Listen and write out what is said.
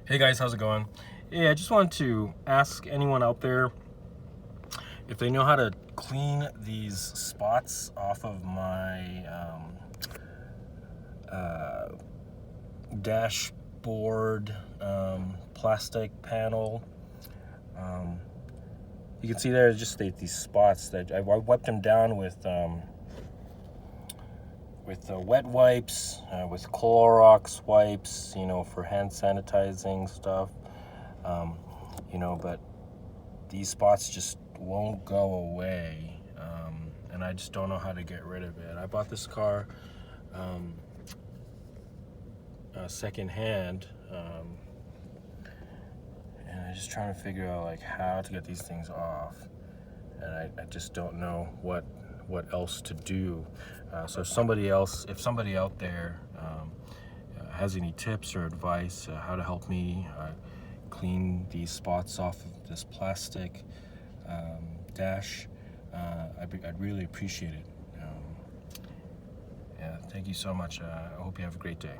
Hey guys, how's it going? Hey, I just wanted to ask anyone out there if they know how to clean these spots off of my dashboard plastic panel. Um, you can see there just these spots that I wiped them down with wet wipes, with Clorox wipes, for hand sanitizing stuff. Um, but these spots just won't go away, and I just don't know how to get rid of it. I bought this car secondhand, and I'm just trying to figure out like how to get these things off, and I just don't know what else to do. So if somebody out there has any tips or advice how to help me clean these spots off of this plastic dash, I'd really appreciate it. Yeah, thank you so much. I hope you have a great day.